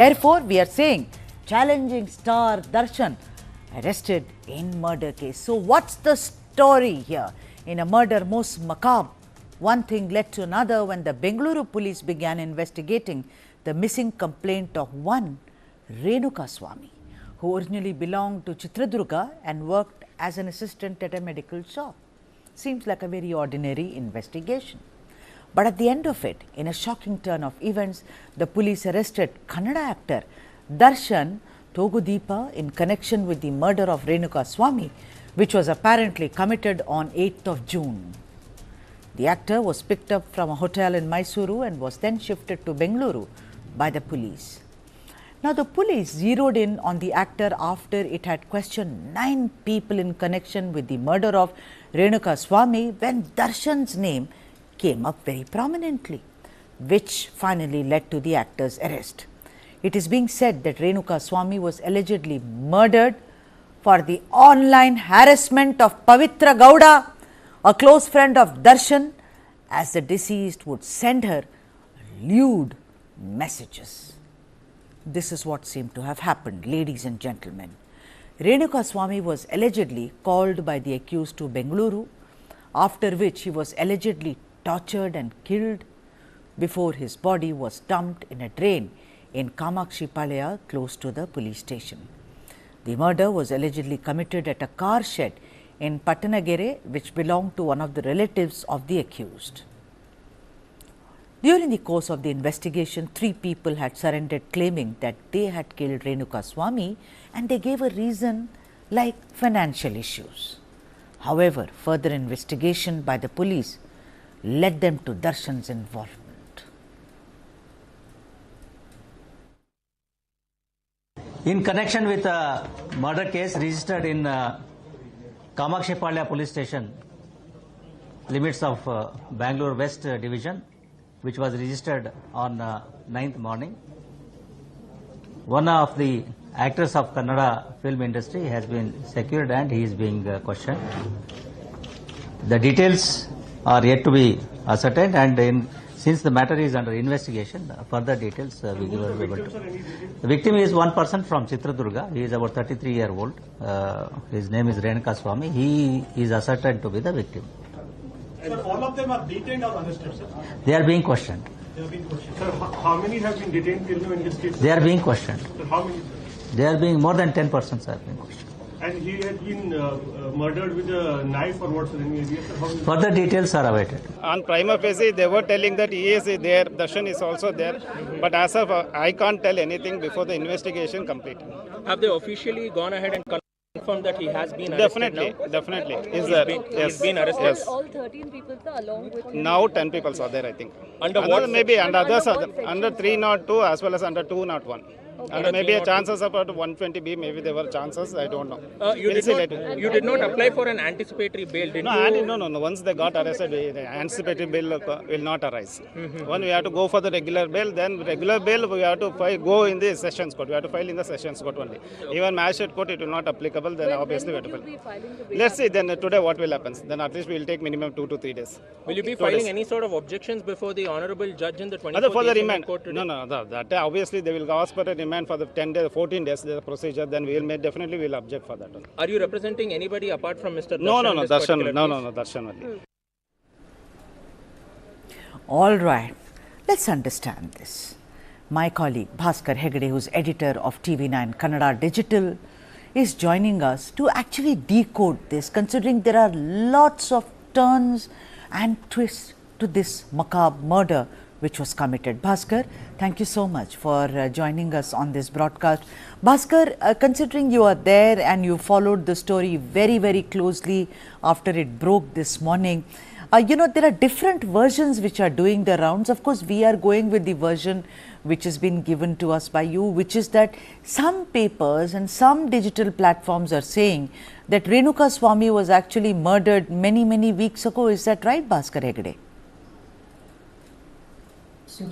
Therefore, we are saying challenging star Darshan arrested in murder case. So what's the story here? In a murder most macabre, one thing led to another when the Bengaluru police began investigating the missing complaint of one Renukaswamy, who originally belonged to Chitradurga and worked as an assistant at a medical shop. Seems like a very ordinary investigation. But at the end of it, in a shocking turn of events, the police arrested Kannada actor Darshan Togudeepa in connection with the murder of Renukaswamy, which was apparently committed on 8th of June. The actor was picked up from a hotel in Mysuru and was then shifted to Bengaluru by the police. Now, the police zeroed in on the actor after it had questioned 9 people in connection with the murder of Renukaswamy when Darshan's name came up very prominently, which finally led to the actor's arrest. It is being said that Renukaswamy was allegedly murdered for the online harassment of Pavitra Gowda, a close friend of Darshan, as the deceased would send her lewd messages. This is what seemed to have happened, ladies and gentlemen. Renukaswamy was allegedly called by the accused to Bengaluru, after which he was allegedly tortured and killed before his body was dumped in a drain in Kamakshipalaya close to the police station. The murder was allegedly committed at a car shed in Pattanagere, which belonged to one of the relatives of the accused. During the course of the investigation, 3 people had surrendered claiming that they had killed Renukaswamy, and they gave a reason like financial issues. However, further investigation by the police led them to Darshan's involvement. In connection with a murder case registered in Kamakshipalaya police station, limits of Bangalore West division, which was registered on 9th morning, one of the actors of Kannada film industry has been secured and he is being questioned. The details are yet to be ascertained, and since the matter is under investigation, further details we will be able to. The victim is one person from Chitradurga. He is about 33-year-old. His name is Renukaswamy. He is ascertained to be the victim. Sir, all of them are detained or arrested, sir? They are being questioned. They are being questioned. Sir, how many have been detained till now in this case? They are being questioned. Sir, how many? They are being more than 10 persons are being questioned. And he had been murdered with a knife or what, sir? Any idea, sir? How many? Further details are awaited. On prima facie, they were telling that he is there, Darshan is also there. But as of I can't tell anything before the investigation complete. Have they officially gone ahead and confirmed that he has been arrested Definitely, now? definitely. Is there? Yes. He's been arrested? Yes. All 13 people are along with him. Now 10 people are there, I think. Under what maybe section? under others Under are what there. Under 302 as well as under 201. And maybe a chances about 120B, maybe there were chances, I don't know. You did not apply for an anticipatory bail, did you? No. Once they got arrested, the anticipatory bail will not arise. When we have to go for the regular bail, then regular bail we have to go in the sessions court. We have to file in the sessions court only. Even magistrate court, it will not applicable, then obviously we have to file. Let's see then today what will happen. Then at least we will take minimum 2 to 3 days. Will you be filing any sort of objections before the honourable judge in the 24th For the ACMA remand. court today? No, that obviously they will ask for a remand for the 10 days, 14 days, the procedure, then we will definitely will object for that one. Are you representing anybody apart from Mr. Darshan? No, in this Darshan, particular no, case? Darshan only. All right, let's understand this. My colleague Bhaskar Hegde, who is editor of TV9 Kannada Digital, is joining us to actually decode this, considering there are lots of turns and twists to this macabre murder which was committed. Bhaskar, thank you so much for joining us on this broadcast. Bhaskar, considering you are there and you followed the story very, very closely after it broke this morning, there are different versions which are doing the rounds. Of course, we are going with the version which has been given to us by you, which is that some papers and some digital platforms are saying that Renukaswamy was actually murdered many, many weeks ago. Is that right, Bhaskar Hegde? So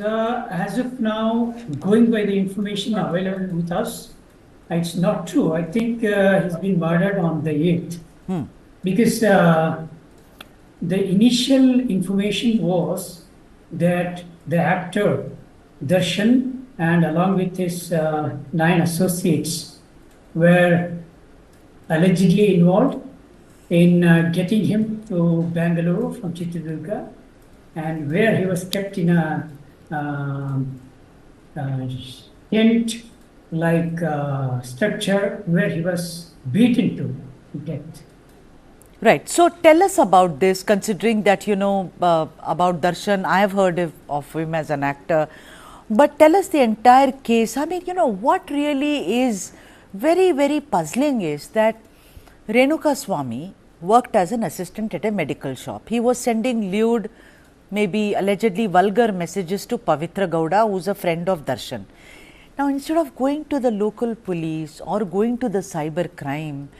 as of now, going by the information available with us, it's not true. I think he's been murdered on the 8th. Because the initial information was that the actor Darshan and along with his 9 associates were allegedly involved in getting him to Bangalore from Chitradurga, and where he was kept in a tent-like structure where he was beaten to death. Right. So tell us about this, considering that, about Darshan, I have heard of him as an actor. But tell us the entire case. I mean, what really is very, very puzzling is that Renukaswamy worked as an assistant at a medical shop. He was sending lewd, maybe allegedly vulgar messages to Pavitra Gowda, who is a friend of Darshan. Now, instead of going to the local police or going to the cyber crime,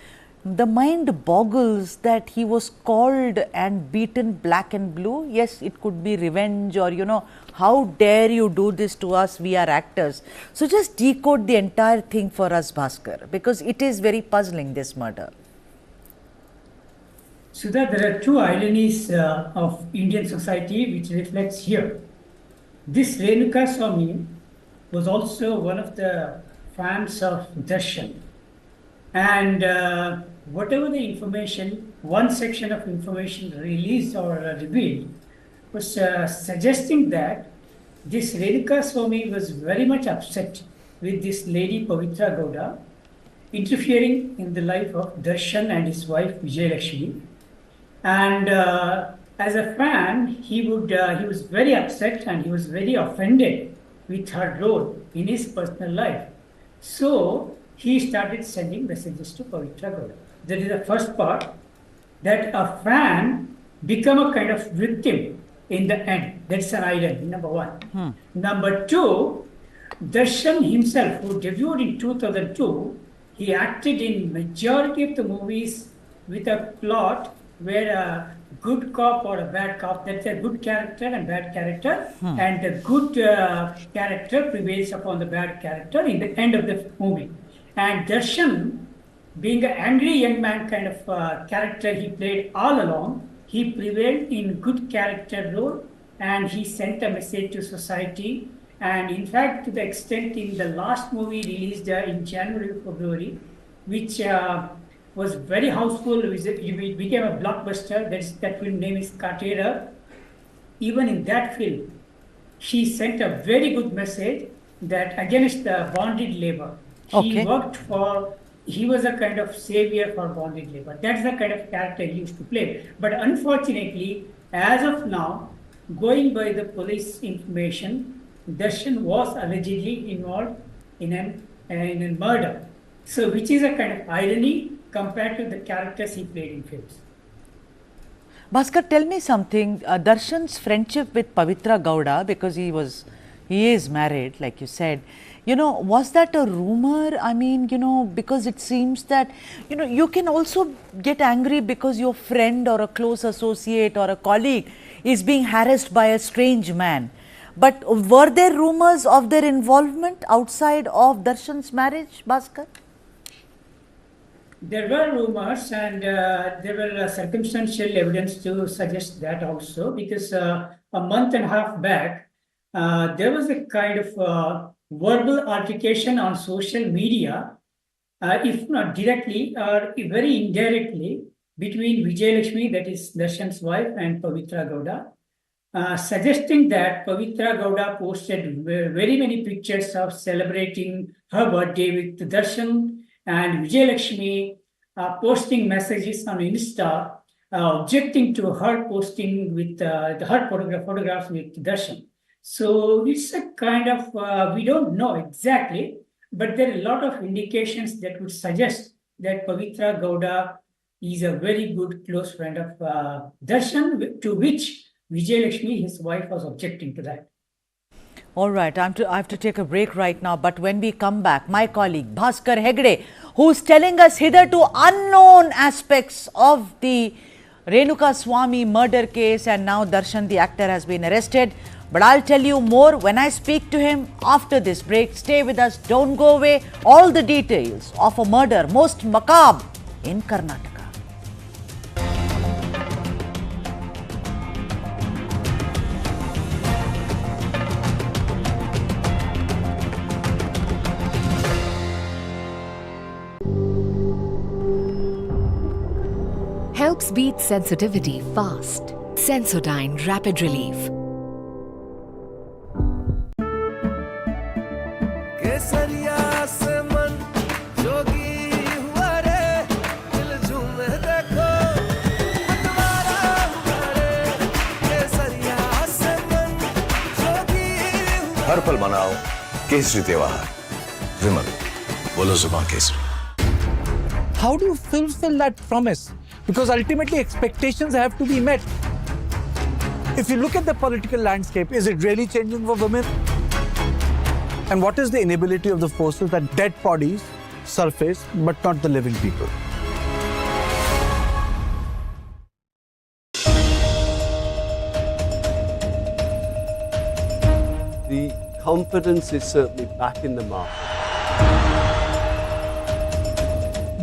the mind boggles that he was called and beaten black and blue. Yes, it could be revenge, or how dare you do this to us, we are actors. So just decode the entire thing for us, Bhaskar, because it is very puzzling, this murder. Sudha, there are two ironies of Indian society which reflects here. This Renukaswamy was also one of the fans of Darshan. And whatever the information, one section of information released or revealed was suggesting that this Renukaswamy was very much upset with this lady Pavitra Gowda interfering in the life of Darshan and his wife Vijay. And as a fan, he was very upset and he was very offended with her role in his personal life. So he started sending messages to Pavitra Gowda. That is the first part, that a fan become a kind of victim in the end. That's an irony, number one. Number two, Darshan himself, who debuted in 2002, he acted in majority of the movies with a plot where a good cop or a bad cop, that's a good character and bad character, and the good character prevails upon the bad character in the end of the movie. And Darshan, being an angry young man kind of character he played all along, he prevailed in good character role, and he sent a message to society. And in fact, to the extent in the last movie released in January, February, which was very houseful, it became a blockbuster. That film name is Katera. Even in that film, he sent a very good message that against the bonded labor. He worked for, he was a kind of savior for bonded labor. That's the kind of character he used to play. But unfortunately, as of now, going by the police information, Darshan was allegedly involved in a murder. So, which is a kind of irony compared to the characters he played in films. Bhaskar, tell me something. Darshan's friendship with Pavitra Gowda, because he is married, like you said, was that a rumor? I mean, because it seems that, you can also get angry because your friend or a close associate or a colleague is being harassed by a strange man. But were there rumors of their involvement outside of Darshan's marriage, Bhaskar? There were rumors, and there were circumstantial evidence to suggest that also, because a month and a half back, there was a kind of verbal altercation on social media, if not directly or very indirectly, between Vijay, that is Darshan's wife, and Pavitra Gowda, suggesting that Pavitra Gowda posted very many pictures of celebrating her birthday with Darshan, and Vijay posting messages on Insta objecting to her posting with her photographs with Darshan. So it's a kind of, we don't know exactly, but there are a lot of indications that would suggest that Pavitra Gowda is a very good close friend of Darshan, to which Vijay, his wife, was objecting to that. All right, I have to take a break right now, but when we come back, my colleague Bhaskar Hegde, who's telling us hitherto unknown aspects of the Renukaswamy murder case, and now Darshan the actor has been arrested. But I'll tell you more when I speak to him after this break. Stay with us, don't go away. All the details of a murder most macabre in Karnataka. Helps beat sensitivity fast. Sensodyne Rapid Relief. हर पल मनाओ केसरी त्योहार। विमल, बोलो जुबान Kesari. How do you fulfill that promise? Because ultimately expectations have to be met. If you look at the political landscape, is it really changing for women? And what is the inability of the forces that dead bodies surface but not the living people? The confidence is certainly back in the market.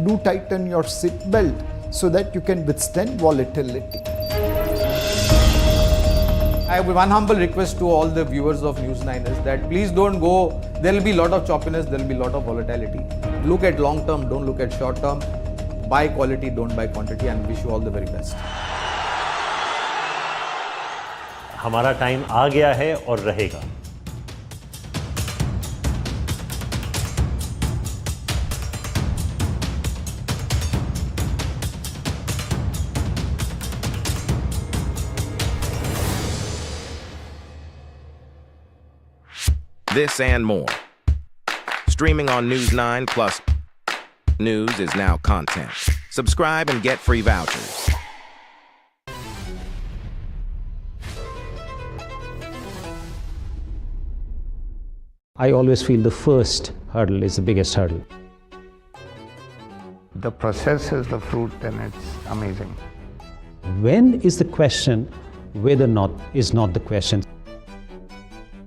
Do tighten your seat belt so that you can withstand volatility. I have one humble request to all the viewers of News9 is that please don't go, there will be a lot of choppiness, there will be a lot of volatility. Look at long term, don't look at short term. Buy quality, don't buy quantity, and wish you all the very best. हमारा time आ गया है और रहेगा। This and more. Streaming on News9 plus news is now content. Subscribe and get free vouchers. I always feel the first hurdle is the biggest hurdle. The process is the fruit, then it's amazing. When is the question, whether or not is not the question.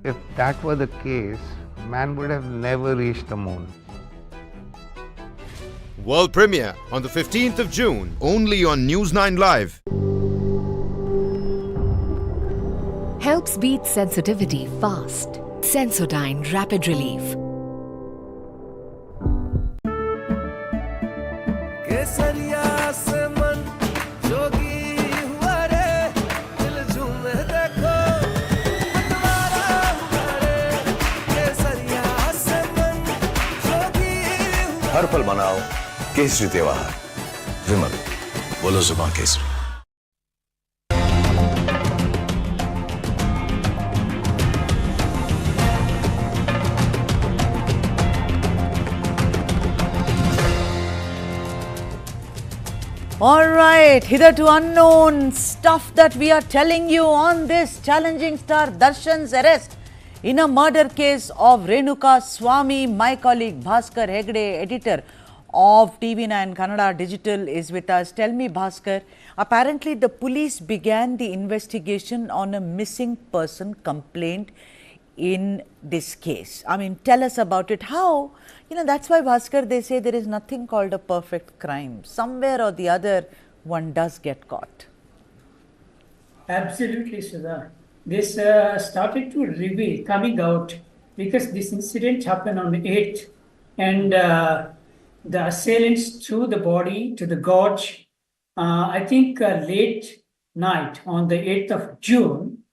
If that were the case, man would have never reached the moon. World premiere on the 15th of June, only on News9 Live. Helps beat sensitivity fast. Sensodyne Rapid Relief. हर पल मनाओ केसरी त्योहार। विमल, बोलो जुबान Kesari. All right, hitherto unknown stuff that we are telling you on this challenging star Darshan's arrest in a murder case of Renukaswamy. My colleague Bhaskar Hegde, editor of TV9 Kannada Digital, is with us. Tell me, Bhaskar, apparently the police began the investigation on a missing person complaint in this case. I mean, tell us about it. How? You know, that's why, Bhaskar, they say there is nothing called a perfect crime. Somewhere or the other, one does get caught. Absolutely, Sudha. This started to reveal, coming out, because this incident happened on the 8th, and the assailants threw the body to the gorge, I think late night on the 8th of June,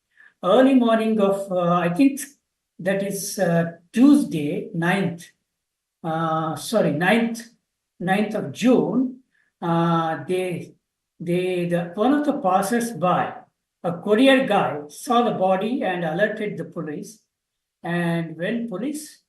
early morning of, I think that is Tuesday, 9th of June, one of the passers-by, a courier guy, saw the body and alerted the police. And when police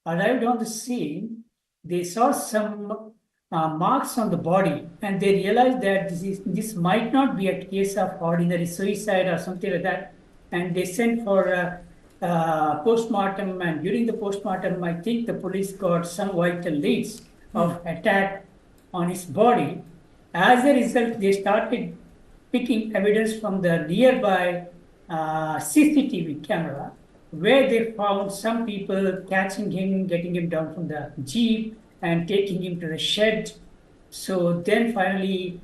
arrived on the scene, they saw some marks on the body, and they realized that this might not be a case of ordinary suicide or something like that. And they sent for postmortem, and during the postmortem, I think the police got some vital leads of attack on his body. As a result, they started picking evidence from the nearby CCTV camera, where they found some people catching him, getting him down from the jeep and taking him to the shed. So then finally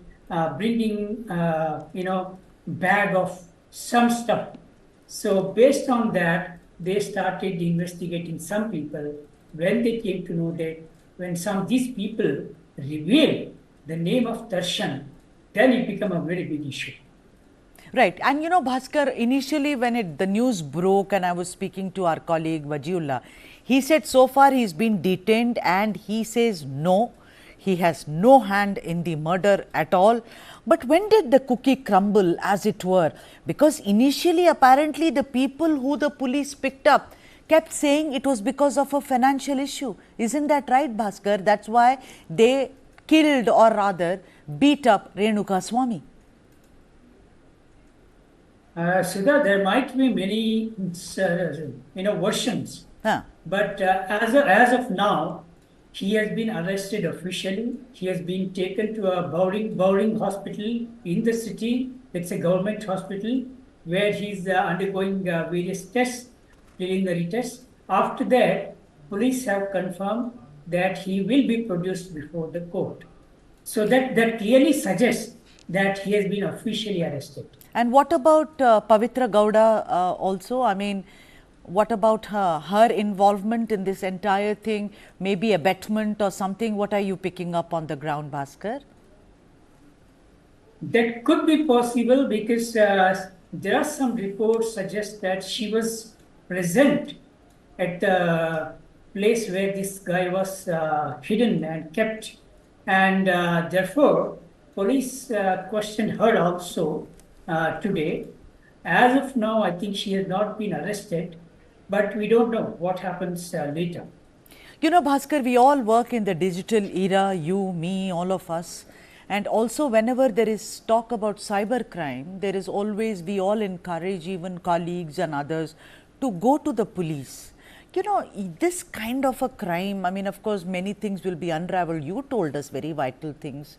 bringing, bag of some stuff. So based on that, they started investigating some people. When they came to know that when some of these people revealed the name of Darshan, then it becomes a very big issue. Right. And you know, Bhaskar, initially when the news broke and I was speaking to our colleague Wajiullah, he said so far he's been detained and he says no, he has no hand in the murder at all. But when did the cookie crumble, as it were? Because initially apparently the people who the police picked up kept saying it was because of a financial issue. Isn't that right, Bhaskar? That's why they killed, or rather beat up, Renukaswamy. Sudha, there might be many versions. But as of now, he has been arrested officially. He has been taken to a boarding hospital in the city. It's a government hospital where he's undergoing various tests, preliminary tests. After that, police have confirmed that he will be produced before the court. So that clearly suggests that he has been officially arrested. And what about Pavitra Gowda also? I mean, what about her involvement in this entire thing? Maybe abetment or something? What are you picking up on the ground, Bhaskar? That could be possible because there are some reports suggest that she was present at the place where this guy was hidden and kept, and therefore police questioned her also today. As of now, I think she has not been arrested, but we don't know what happens later. You know, Bhaskar, we all work in the digital era, you, me, all of us. And also whenever there is talk about cybercrime, there is always, we all encourage even colleagues and others to go to the police. You know, this kind of a crime, I mean, of course, many things will be unraveled. You told us very vital things.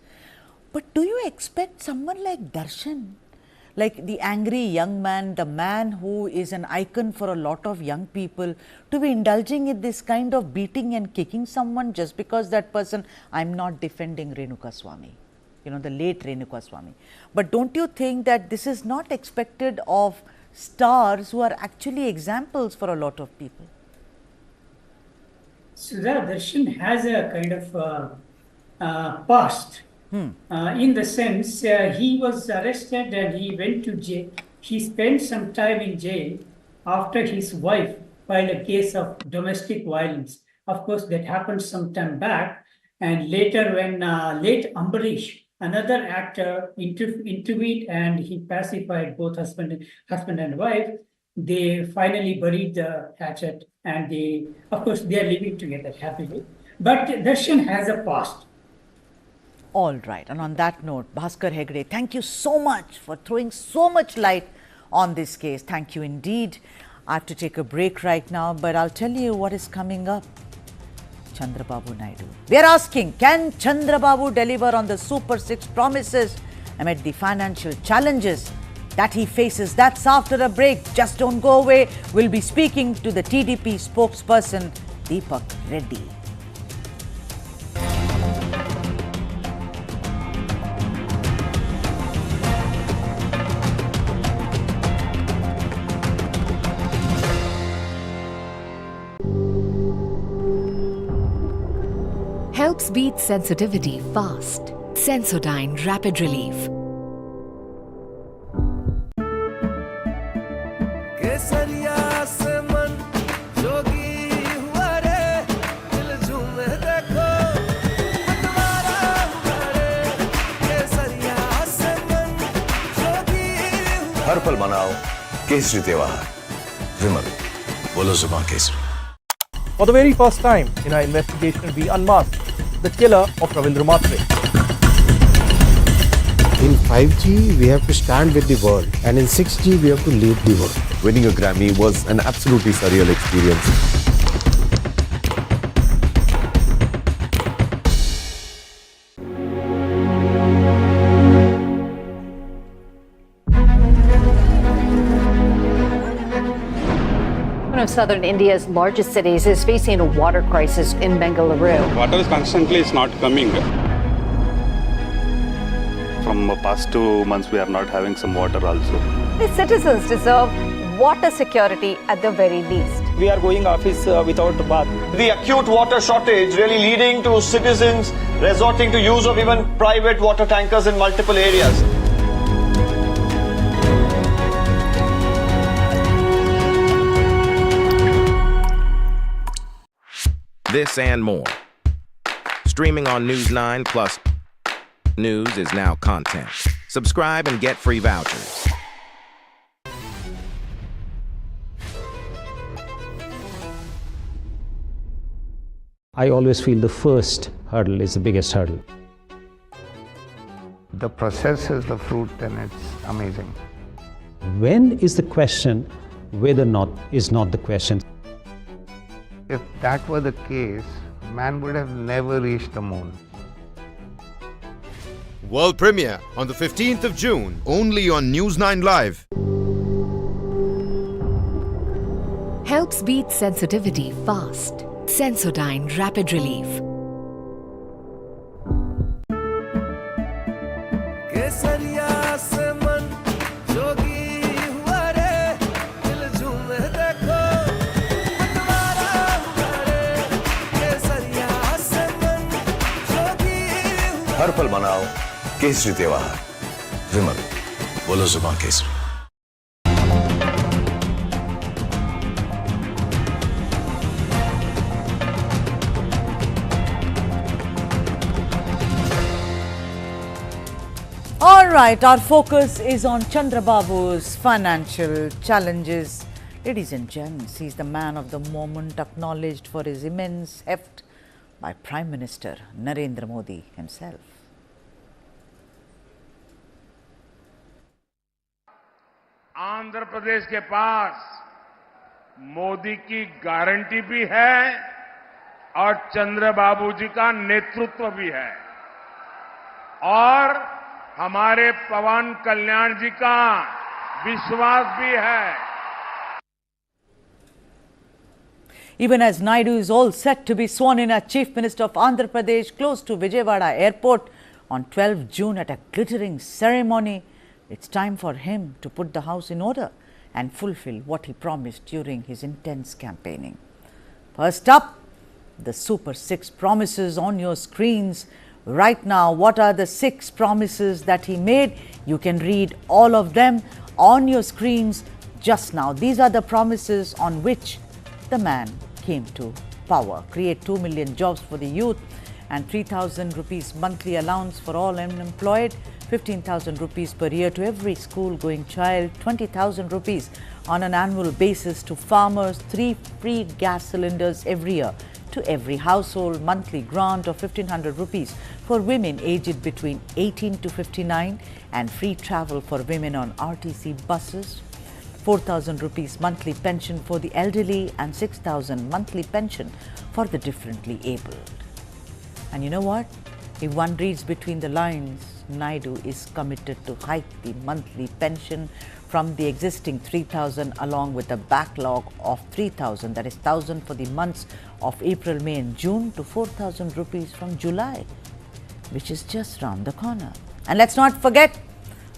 But do you expect someone like Darshan, like the angry young man, the man who is an icon for a lot of young people, to be indulging in this kind of beating and kicking someone just because that person, I'm not defending Renukaswamy, you know, the late Renukaswamy. But don't you think that this is not expected of stars who are actually examples for a lot of people? Sudha, Darshan has a kind of past. In the sense, he was arrested and he went to jail. He spent some time in jail after his wife filed a case of domestic violence. Of course, that happened some time back. And later when late Ambarish, another actor, intervened and he pacified both husband and wife, they finally buried the hatchet and of course, they are living together happily. But Darshan has a past. All right. And on that note, Bhaskar Hegde, thank you so much for throwing so much light on this case. Thank you indeed. I have to take a break right now, but I'll tell you what is coming up. Chandrababu Naidu. We are asking, can Chandrababu deliver on the Super 6 promises amid the financial challenges that he faces? That's after a break. Just don't go away. We'll be speaking to the TDP spokesperson, Deepak Reddy. Helps beat sensitivity fast. Sensodyne Rapid Relief. हर पल मनाओ केसरी त्योहार विमल बोलो जुबान Kesari. For the very first time in our investigation, we unmasked the killer of Ravindra Matre. In 5G, we have to stand with the world, and in 6G, we have to lead the world. Winning a Grammy was an absolutely surreal experience. One of southern India's largest cities is facing a water crisis in Bengaluru. Water is constantly not coming. From the past 2 months, we are not having some water also. The citizens deserve water security at the very least. we are going office without bath. The acute water shortage really leading to citizens resorting to use of even private water tankers in multiple areas. This and more. Streaming on News9 Plus. News is now content. Subscribe and get free vouchers. I always feel the first hurdle is the biggest hurdle. The process is the fruit and it's amazing. When is the question, whether not is not the question. If that were the case, man would have never reached the moon. World premiere on the 15th of June, only on News9 Live. Helps beat sensitivity fast. Sensodyne Rapid Relief. हर पल मनाओ केसरी त्योहार। विमल, बोलो जुबान Kesari. All right, our focus is on Chandrababu's financial challenges. Ladies and gents, he's the man of the moment, acknowledged for his immense heft by Prime Minister Narendra Modi himself. Andhra Pradesh के पास मोदी की guarantee भी है और चंद्रबाबू जी का नेतृत्व भी है और हमारे पवन कल्याण जी का विश्वास भी है. Even as Naidu is all set to be sworn in as Chief Minister of Andhra Pradesh close to Vijayawada Airport on 12 June at a glittering ceremony, it's time for him to put the house in order and fulfill what he promised during his intense campaigning. First up, the Super 6 promises on your screens right now. What are the 6 promises that he made? You can read all of them on your screens just now. These are the promises on which the man came to power. Create 2 million jobs for the youth and 3,000 rupees monthly allowance for all unemployed, 15,000 rupees per year to every school-going child, 20,000 rupees on an annual basis to farmers, 3 free gas cylinders every year to every household, monthly grant of 1,500 rupees for women aged between 18 to 59 and free travel for women on RTC buses, 4,000 rupees monthly pension for the elderly and 6,000 monthly pension for the differently abled. And you know what? If one reads between the lines, Naidu is committed to hike the monthly pension from the existing 3,000 along with a backlog of 3,000, that is 1,000 for the months of April, May and June, to 4,000 rupees from July, which is just round the corner. And let's not forget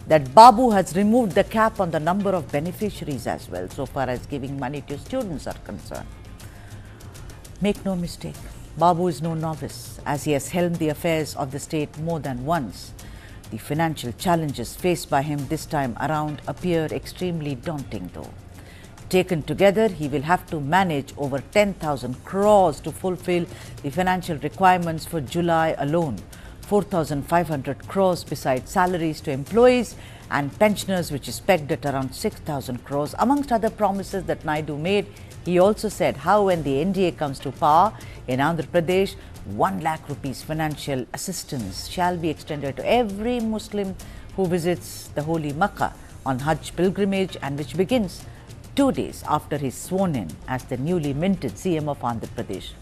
that Babu has removed the cap on the number of beneficiaries as well, so far as giving money to students are concerned. Make no mistake, Babu is no novice, as he has helmed the affairs of the state more than once. The financial challenges faced by him this time around appear extremely daunting though. Taken together, he will have to manage over 10,000 crores to fulfill the financial requirements for July alone. 4,500 crores besides salaries to employees and pensioners, which is pegged at around 6,000 crores. Amongst other promises that Naidu made, he also said how when the NDA comes to power in Andhra Pradesh, 1 lakh rupees financial assistance shall be extended to every Muslim who visits the holy Makkah on Hajj pilgrimage, and which begins 2 days after he is sworn in as the newly minted CM of Andhra Pradesh.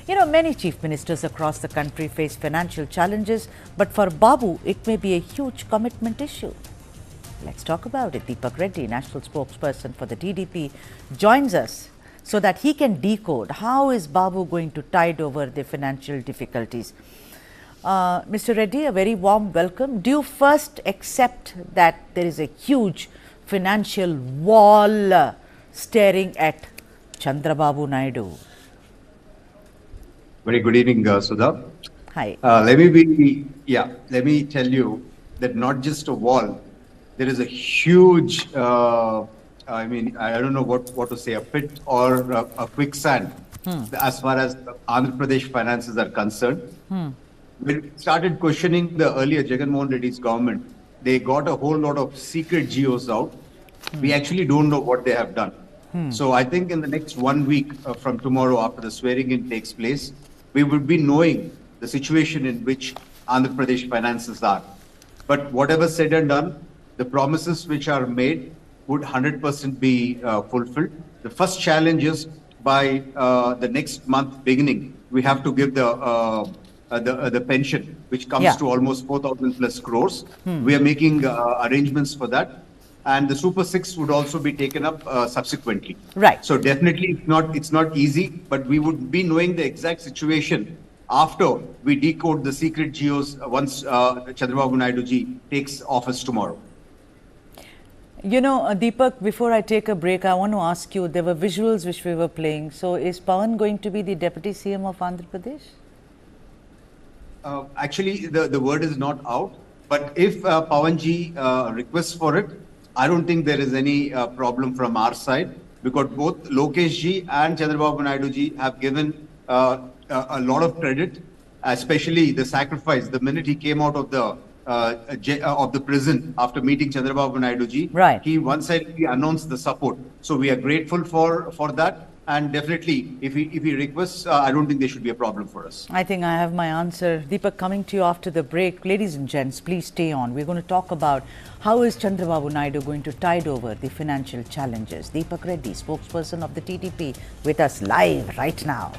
You know, many chief ministers across the country face financial challenges, but for Babu, it may be a huge commitment issue. Let's talk about it. Deepak Reddy, national spokesperson for the TDP, joins us so that he can decode how is Babu going to tide over the financial difficulties. Mr. Reddy, a very warm welcome. Do you first accept that there is a huge financial wall staring at Chandrababu Naidu. Very good evening, Sudha. Hi. Let me tell you that not just a wall, there is a huge, I don't know what to say, a pit or a quicksand as far as Andhra Pradesh finances are concerned. When we started questioning the earlier Jagannath Reddy's government, they got a whole lot of secret geos out. We actually don't know what they have done. So I think in the next 1 week from tomorrow, after the swearing in takes place, we would be knowing the situation in which Andhra Pradesh finances are. But whatever said and done, the promises which are made would 100% be fulfilled. The first challenge is by the next month beginning, we have to give the pension, which comes to almost 4,000 plus crores. We are making arrangements for that. And the Super 6 would also be taken up subsequently. Right. So definitely it's not easy, but we would be knowing the exact situation after we decode the secret geos once Chandrababu Naidu ji takes office tomorrow. You know, Deepak, before I take a break, I want to ask you, there were visuals which we were playing. So is Pawan going to be the Deputy CM of Andhra Pradesh? Actually, the word is not out. But if Pawan ji requests for it, I don't think there is any problem from our side, because both Lokesh ji and Chandrababu Naidu ji have given a lot of credit, especially the sacrifice the minute he came out of the prison after meeting Chandrababu Naidu ji. Right. He one-sidedly announced the support. So we are grateful for that. And definitely, if he requests, I don't think there should be a problem for us. I think I have my answer. Deepak, coming to you after the break. Ladies and gents, please stay on. We're going to talk about how is Chandrababu Naidu going to tide over the financial challenges. Deepak Reddy, spokesperson of the TDP, with us live right now.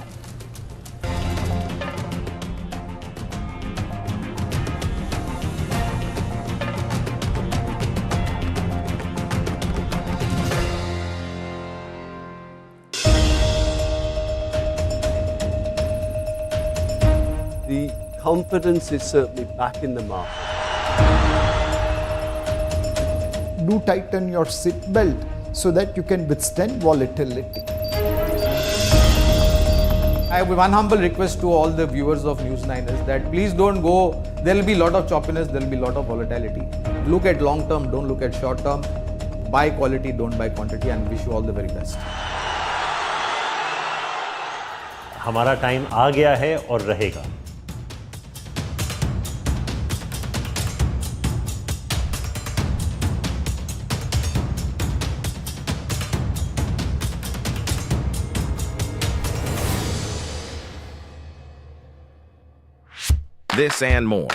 The confidence is certainly back in the market. Do tighten your seat belt so that you can withstand volatility. I have one humble request to all the viewers of News9 is that please don't go, there will be a lot of choppiness, there will be a lot of volatility. Look at long term, don't look at short term. Buy quality, don't buy quantity, and wish you all the very best. हमारा time आ गया है और रहेगा. This and more.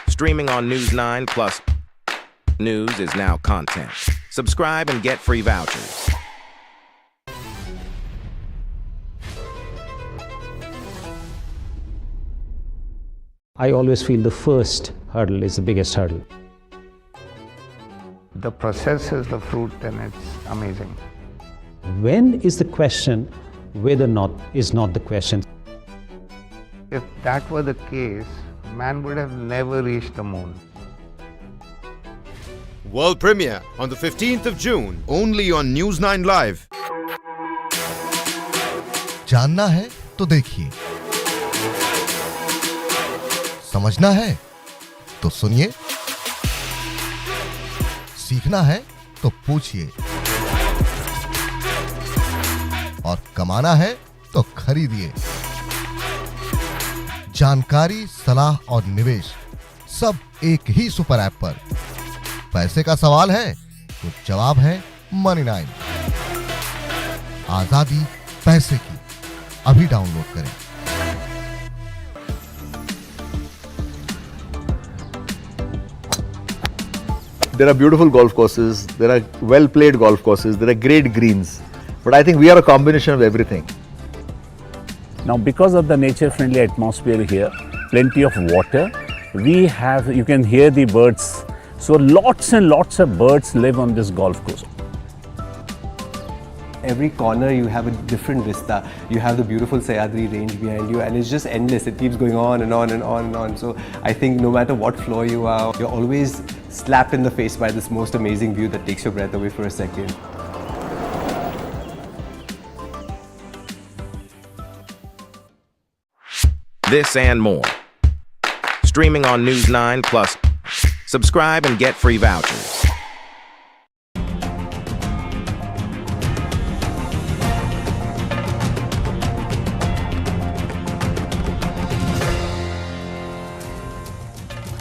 Streaming on News9 plus news is now content. Subscribe and get free vouchers. I always feel the first hurdle is the biggest hurdle. The process is the fruit, then it's amazing. When is the question, whether not is not the question. If that were the case, man would have never reached the moon. World premiere on the 15th of June, only on News9 Live. जानना है तो देखिए, समझना है तो सुनिए, सीखना है तो पूछिए, और कमाना है तो खरीदिए। जानकारी, सलाह और निवेश सब एक ही सुपर ऐप पर। पैसे का सवाल है तो जवाब है Money9। आजादी पैसे की, अभी डाउनलोड करें। There are beautiful golf courses, there are well played golf courses, there are great greens, but I think we are a combination of everything. Now, because of the nature friendly atmosphere here, plenty of water, you can hear the birds. So lots and lots of birds live on this golf course. Every corner you have a different vista. You have the beautiful Sayadri range behind you, and it's just endless. It keeps going on and on and on and on. So I think no matter what floor you are, you're always slapped in the face by this most amazing view that takes your breath away for a second. This and more. Streaming on News9 Plus. Subscribe and get free vouchers.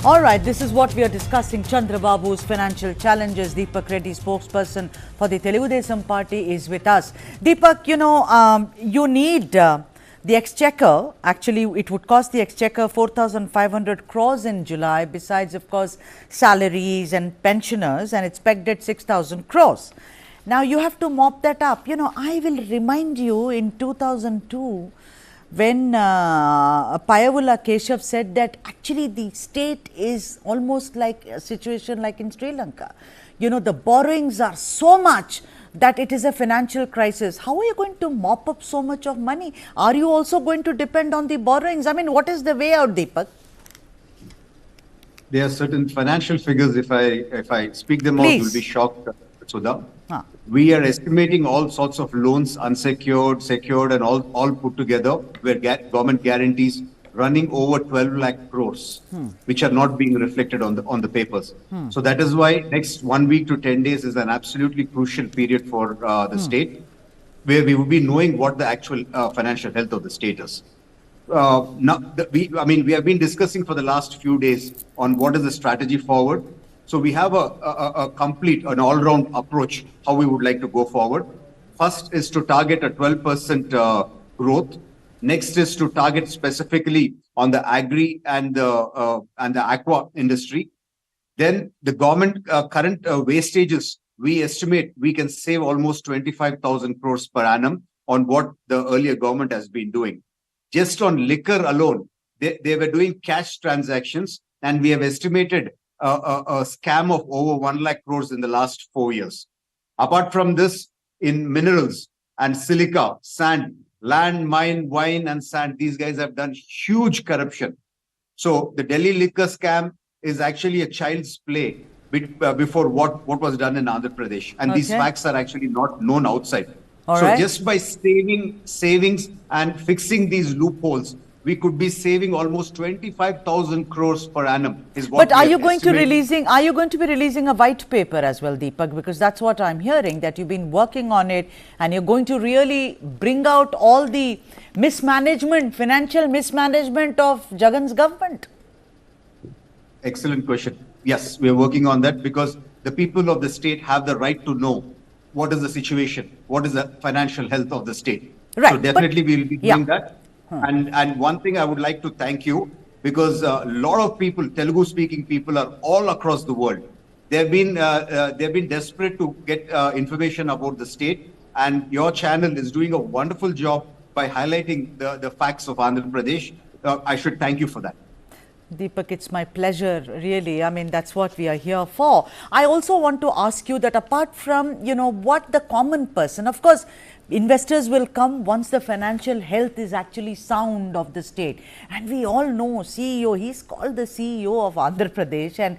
All right, this is what we are discussing. Chandrababu's financial challenges. Deepak Reddy, spokesperson for the Telugu Desam party, is with us. Deepak, you need the exchequer. Actually, it would cost the exchequer 4,500 crores in July, besides, of course, salaries and pensioners, and it's pegged at 6,000 crores. Now, you have to mop that up. I will remind you in 2002, when Payavula Keshav said that actually the state is almost like a situation like in Sri Lanka. The borrowings are so much that it is a financial crisis. How are you going to mop up so much of money? Are you also going to depend on the borrowings? I mean, what is the way out, Deepak? There are certain financial figures. If I speak them out, you'll be shocked, Sudha. We are estimating all sorts of loans, unsecured, secured, and all put together, where government guarantees running over 12 lakh crores, which are not being reflected on the papers. So that is why next 1 week to 10 days is an absolutely crucial period for the state, where we will be knowing what the actual financial health of the state is. We have been discussing for the last few days on what is the strategy forward. So we have a complete, an all-round approach how we would like to go forward. First is to target a 12% growth. Next is to target specifically on the agri and the aqua industry. Then the government current wastages, we estimate we can save almost 25,000 crores per annum on what the earlier government has been doing. Just on liquor alone, they were doing cash transactions, and we have estimated a scam of over 1 lakh crores in the last 4 years. Apart from this, in minerals and silica, sand, land, mine, wine and sand, these guys have done huge corruption. So the Delhi liquor scam is actually a child's play before what was done in Andhra Pradesh. And these facts are actually not known outside. Just by savings and fixing these loopholes, we could be saving almost 25,000 crores per annum. But are you going to be releasing a white paper as well, Deepak? Because that's what I'm hearing, that you've been working on it and you're going to really bring out all the mismanagement, financial mismanagement of Jagan's government. Excellent question. Yes, we are working on that because the people of the state have the right to know what is the situation, what is the financial health of the state. Right. So definitely we will be doing that. And one thing I would like to thank you, because a lot of people, Telugu speaking people, are all across the world. They've been desperate to get information about the state, and your channel is doing a wonderful job by highlighting the facts of Andhra Pradesh. I should thank you for that. Deepak, it's my pleasure, really. I mean, that's what we are here for. I also want to ask you that apart from, what the common person, of course, investors will come once the financial health is actually sound of the state. And we all know CEO, he's called the CEO of Andhra Pradesh. And,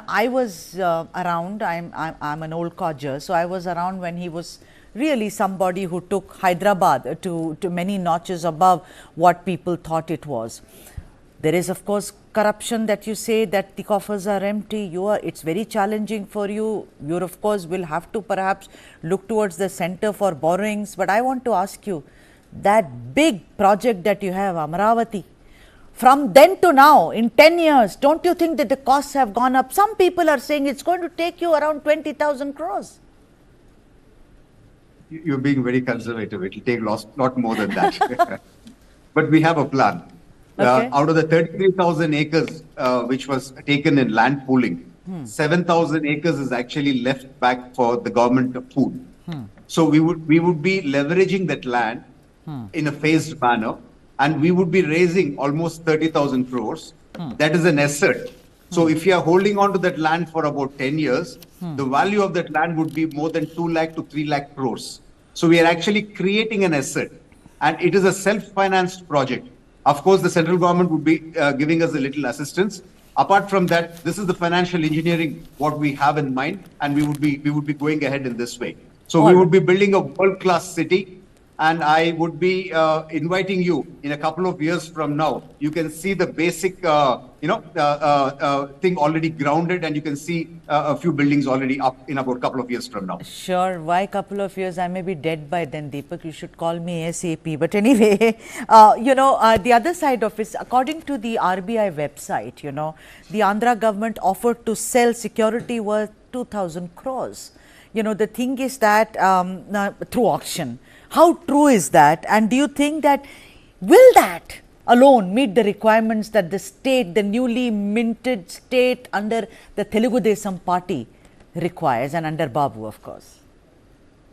I was around, I'm an old codger, so I was around when he was really somebody who took Hyderabad to many notches above what people thought it was. There is, of course, corruption that you say that the coffers are empty. It's very challenging for you. You, of course, will have to perhaps look towards the center for borrowings. But I want to ask you, that big project that you have, Amaravati, from then to now, in 10 years, don't you think that the costs have gone up? Some people are saying it's going to take you around 20,000 crores. You're being very conservative. It will take a lot more than that. But we have a plan. Out of the 33,000 acres which was taken in land pooling, 7,000 acres is actually left back for the government pool. So we would be leveraging that land in a phased manner, and we would be raising almost 30,000 crores. That is an asset. So if you are holding on to that land for about 10 years, the value of that land would be more than 2 lakh to 3 lakh crores. So we are actually creating an asset, and it is a self-financed project. Of course, the central government would be giving us a little assistance. Apart from that, this is the financial engineering what we have in mind, and we would be going ahead in this way. So we would be building a world-class city And I would be inviting you in a couple of years from now. You can see the basic, thing already grounded, and you can see a few buildings already up in about a couple of years from now. Sure. Why couple of years? I may be dead by then, Deepak. You should call me ASAP. But anyway, the other side of it, according to the RBI website, the Andhra government offered to sell security worth 2,000 crores. The thing is that through auction. How true is that? And do you think that will that alone meet the requirements that the state, the newly minted state under the Telugu Desam party requires, and under Babu, of course?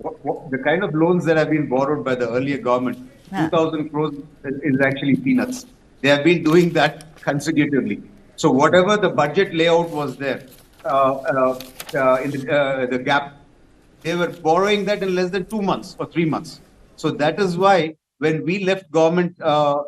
The kind of loans that have been borrowed by the earlier government, 2,000 crores is actually peanuts. They have been doing that consecutively. So whatever the budget layout was there in the gap, they were borrowing that in less than 2 months or 3 months. So that is why when we left government 5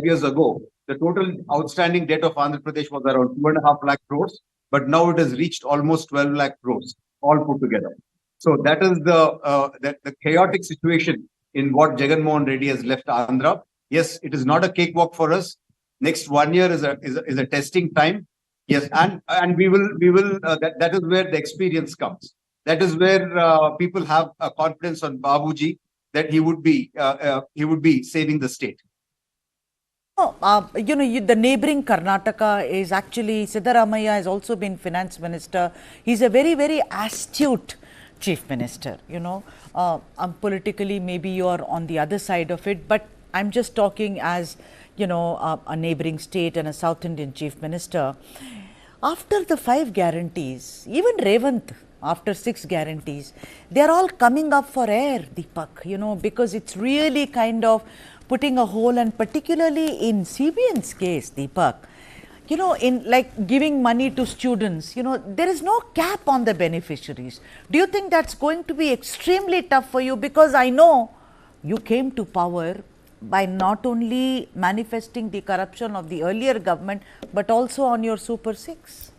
years ago, the total outstanding debt of Andhra Pradesh was around 2.5 lakh crores, but now it has reached almost 12 lakh crores, all put together. So that is the chaotic situation in what Jagan Mohan Reddy has left Andhra. Yes, it is not a cakewalk for us. Next 1 year is a testing time. Yes, and we will that is where the experience comes. That is where people have a confidence on Babuji that he would be saving the state. The neighboring Karnataka is actually, Siddaramaiah has also been finance minister. He's a very, very astute chief minister, politically maybe you're on the other side of it, but I'm just talking as, a neighboring state and a South Indian chief minister. After the 5 guarantees, even Revant, after 6 guarantees, they're all coming up for air, Deepak, because it's really kind of putting a hole, and particularly in CBN's case, Deepak, in like giving money to students, there is no cap on the beneficiaries. Do you think that's going to be extremely tough for you? Because I know you came to power by not only manifesting the corruption of the earlier government, but also on your Super 6.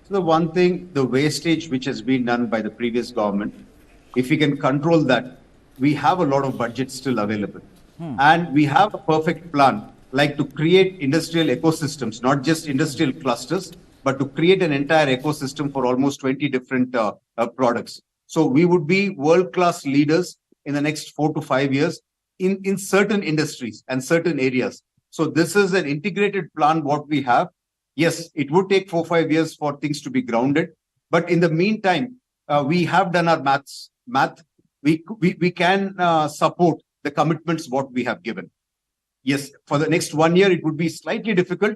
So the one thing, the wastage which has been done by the previous government, if we can control that, we have a lot of budget still available. And we have a perfect plan, like to create industrial ecosystems, not just industrial clusters, but to create an entire ecosystem for almost 20 different products. So we would be world-class leaders in the next 4 to 5 years in certain industries and certain areas. So this is an integrated plan what we have. Yes, it would take 4 or 5 years for things to be grounded. But in the meantime, we have done our math. We can support the commitments what we have given. Yes, for the next 1 year, it would be slightly difficult,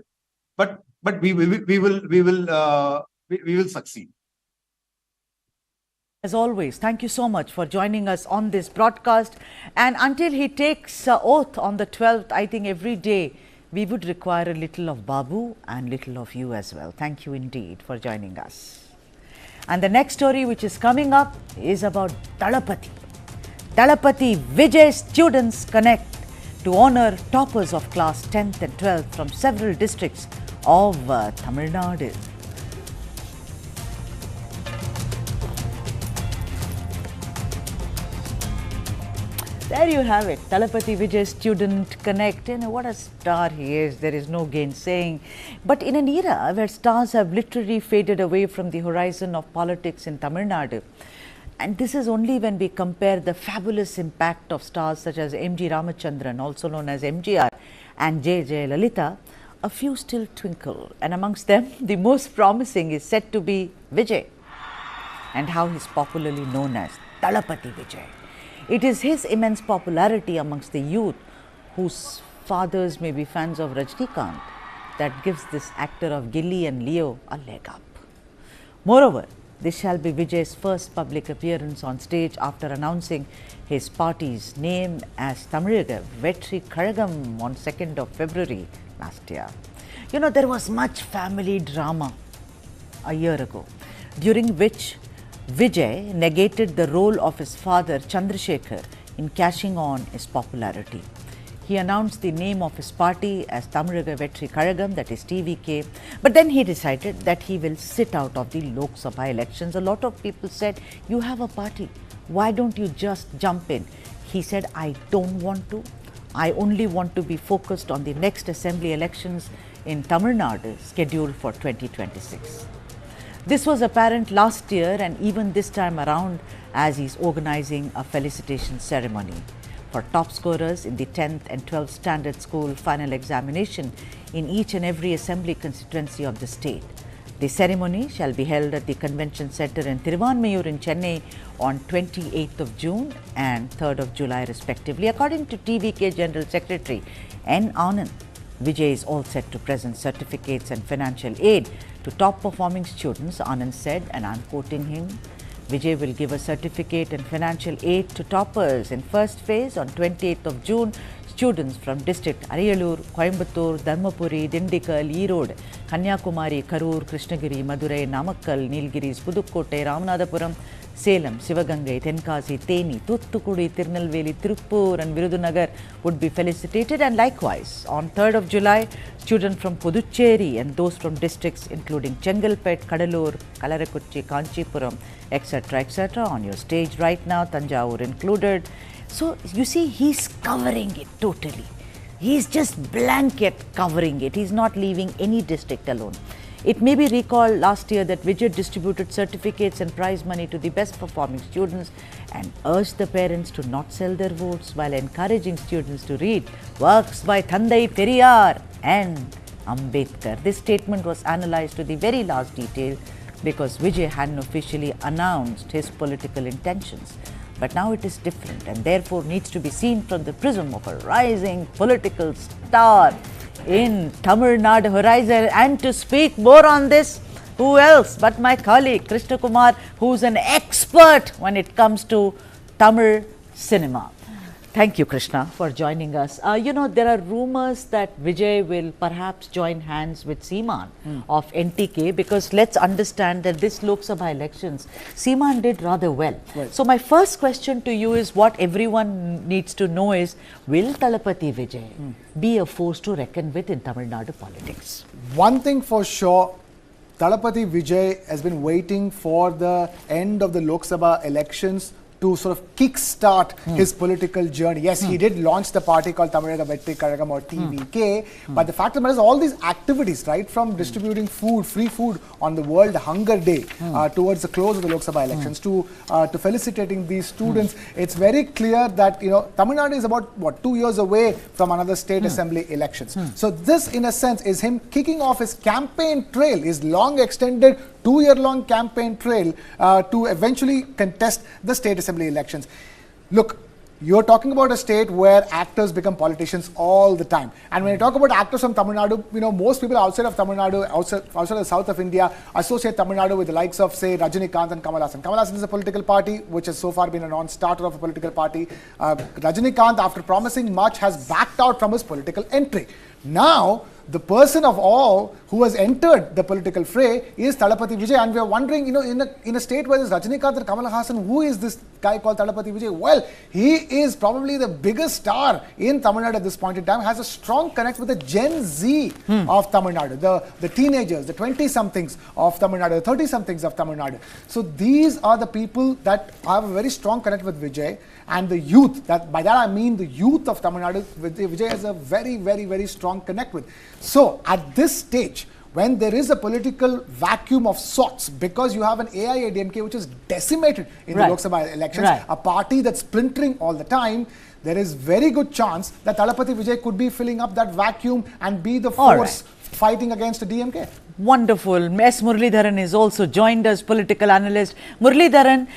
but we will succeed. As always, thank you so much for joining us on this broadcast. And until he takes oath on the 12th, I think every day we would require a little of Babu and little of you as well. Thank you indeed for joining us. And the next story which is coming up is about Thalapathi. Thalapathi Vijay students connect to honor toppers of class 10th and 12th from several districts of Tamil Nadu. There you have it, Thalapathi Vijay Student Connect. What a star he is, there is no gainsaying. But in an era where stars have literally faded away from the horizon of politics in Tamil Nadu, and this is only when we compare the fabulous impact of stars such as M.G. Ramachandran, also known as MGR, and J.J. Lalita, a few still twinkle. And amongst them, the most promising is said to be Vijay, and how he is popularly known as Thalapathi Vijay. It is his immense popularity amongst the youth, whose fathers may be fans of Rajnikant, that gives this actor of Gilly and Leo a leg up. Moreover, this shall be Vijay's first public appearance on stage after announcing his party's name as Tamiliga Vetri Kazhagam on 2nd of February last year. There was much family drama a year ago, during which Vijay negated the role of his father Chandrasekhar in cashing on his popularity. He announced the name of his party as Tamiliga Vetri Kazhagam, that is TVK, but then he decided that he will sit out of the Lok Sabha elections. A lot of people said, you have a party, why don't you just jump in? he said, I don't want to. I only want to be focused on the next assembly elections in Tamil Nadu scheduled for 2026. This was apparent last year and even this time around as he's organizing a felicitation ceremony for top scorers in the 10th and 12th standard school final examination in each and every assembly constituency of the state. The ceremony shall be held at the Convention Centre in Thiruvanmayur in Chennai on 28th of June and 3rd of July respectively. According to TVK General Secretary N. Anand, Vijay is all set to present certificates and financial aid to top performing students. Anand said, and I am quoting him, Vijay will give a certificate and financial aid to toppers in first phase on 28th of June. Students from district Ariyalur, Coimbatore, Dharmapuri, Dindikal, Erode, Kanyakumari, Karur, Krishnagiri, Madurai, Namakkal, Nilgiris, Pudukkotte, Ramanathapuram, Salem, Sivagangai, Tenkasi, Theni, Thoothukudi, Tirunelveli, Tirupur and Virudunagar would be felicitated, and likewise on 3rd of July, students from Puducherry and those from districts including Chengalpet, Kadalur, Kalarakuchi, Kanchipuram, etc. on your stage right now, Tanjavur included. So you see, he's covering it totally. He's just blanket covering it. He's not leaving any district alone. It may be recalled last year that Vijay distributed certificates and prize money to the best performing students and urged the parents to not sell their votes while encouraging students to read works by Thandai Periyar and Ambedkar. This statement was analysed to the very last detail because Vijay hadn't officially announced his political intentions. But now it is different and therefore needs to be seen from the prism of a rising political star in Tamil Nadu horizon. And to speak more on this, who else but my colleague Krishna Kumar, who's an expert when it comes to Tamil cinema. Thank you, Krishna, for joining us. There are rumors that Vijay will perhaps join hands with Seeman of NTK, because let's understand that this Lok Sabha elections, Seeman did rather well. Right. So my first question to you is what everyone needs to know is, will Thalapathi Vijay be a force to reckon with in Tamil Nadu politics? One thing for sure, Thalapathi Vijay has been waiting for the end of the Lok Sabha elections to sort of kickstart his political journey. Yes, he did launch the party called Tamil Vettri Kazhagam or TVK, but the fact of the matter is all these activities, right, from distributing food, free food on the World Hunger Day towards the close of the Lok Sabha elections to felicitating these students, it's very clear that, Tamil Nadu is about, 2 years away from another state assembly elections. So this, in a sense, is him kicking off his campaign trail, his long extended 2-year-long campaign trail to eventually contest the state assembly elections. Look, you're talking about a state where actors become politicians all the time. And when you talk about actors from Tamil Nadu, most people outside of Tamil Nadu, outside the south of India, associate Tamil Nadu with the likes of, say, Rajinikanth and Kamal Haasan. Kamal Haasan is a political party which has so far been a non-starter of a political party. Rajinikanth, after promising much, has backed out from his political entry. Now, the person of all who has entered the political fray is Thalapathi Vijay, and we are wondering, in a state where there's Rajinikanth and Kamal Haasan, who is this guy called Thalapathi Vijay? Well, he is probably the biggest star in Tamil Nadu at this point in time, has a strong connect with the Gen Z of Tamil Nadu, the teenagers, the 20-somethings of Tamil Nadu, the 30-somethings of Tamil Nadu. So these are the people that have a very strong connect with Vijay, and the youth, by that I mean the youth of Tamil Nadu, Vijay has a very, very, very strong connect with. So at this stage, when there is a political vacuum of sorts, because you have an AIADMK which is decimated in the Lok Sabha elections, a party that's splintering all the time, there is very good chance that Thalapathi Vijay could be filling up that vacuum and be the force fighting against the DMK. Wonderful. S. Muralidharan is also joined as political analyst. Muralidharan,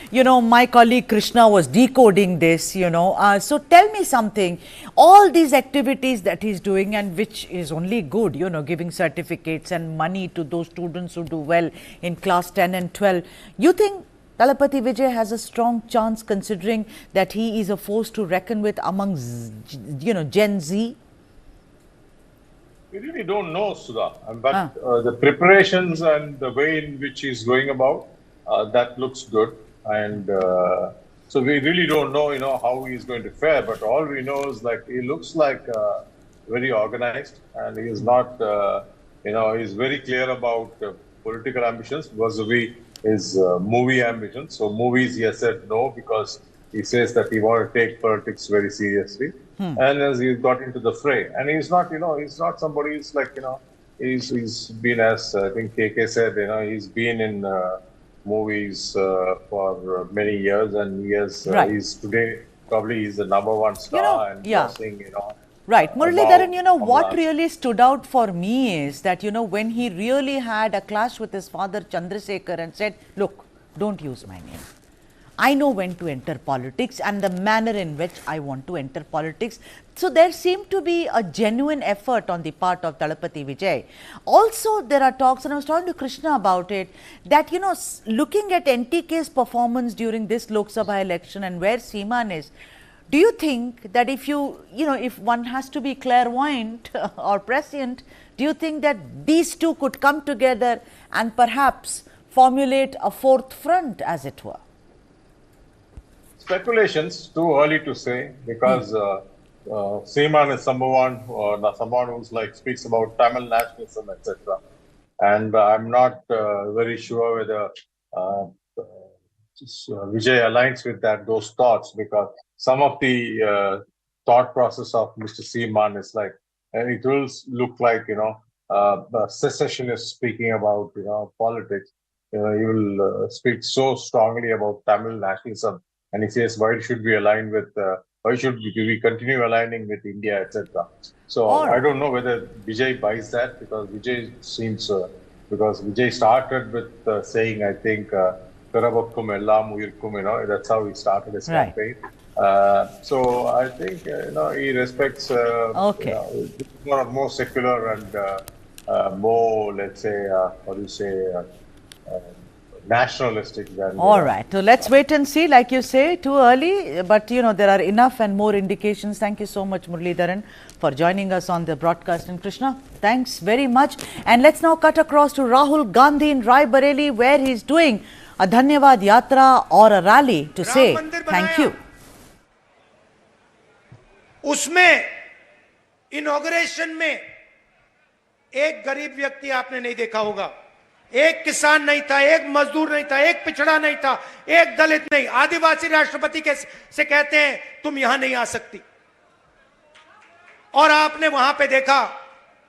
my colleague Krishna was decoding this, so tell me something. All these activities that he's doing, and which is only good, giving certificates and money to those students who do well in class 10 and 12. You think Thalapathi Vijay has a strong chance, considering that he is a force to reckon with among, Gen Z? We really don't know, Sudha, but the preparations and the way in which he's going about, that looks good. And so we really don't know, how he's going to fare. But all we know is he looks like very organized, and he is not, he's very clear about political ambitions vis-a-vis his movie ambitions. So movies, he has said no, because he says that he want to take politics very seriously. And as he got into the fray, and he's not, he's not somebody who's like, he's been, as I think KK said, he's been in movies for many years, and he has, he's today probably he's the #1 star, and crossing, Right. Muralidharan, what really stood out for me is that, when he really had a clash with his father Chandrasekhar and said, look, don't use my name. I know when to enter politics and the manner in which I want to enter politics. So there seemed to be a genuine effort on the part of Thalapathi Vijay. Also, there are talks, and I was talking to Krishna about it, that, looking at NTK's performance during this Lok Sabha election and where Seeman is, do you think that if if one has to be clairvoyant or prescient, do you think that these two could come together and perhaps formulate a fourth front, as it were? Speculations, too early to say, because Seeman is someone who's speaks about Tamil nationalism, etc. And I'm not very sure whether Vijay aligns with those thoughts, because some of the thought process of Mr. Seeman is it will look like, a secessionist speaking about, politics. He will speak so strongly about Tamil nationalism. And he says, why should we align with, why should we continue aligning with India, etc. So I don't know whether Vijay buys that, because Vijay seems, because Vijay started with saying, I think, Karabakkum Ellam Uyirkum, that's how he started his campaign. So I think, he respects, more secular and more, let's say, nationalistic than. All right. So let's wait and see. Like you say, too early, but there are enough and more indications. Thank you so much, Muralidharan, for joining us on the broadcast. And Krishna, thanks very much. And let's now cut across to Rahul Gandhi in Rai Bareli, where he's doing a Dhanyavad Yatra or a rally to say thank you. उसमें inauguration में एक गरीब व्यक्ति आपने नहीं देखा होगा, एक किसान नहीं था, एक मजदूर नहीं था, एक पिछड़ा नहीं था, एक दलित नहीं, आदिवासी राष्ट्रपति से कहते हैं तुम यहां नहीं आ सकती। और आपने वहां पे देखा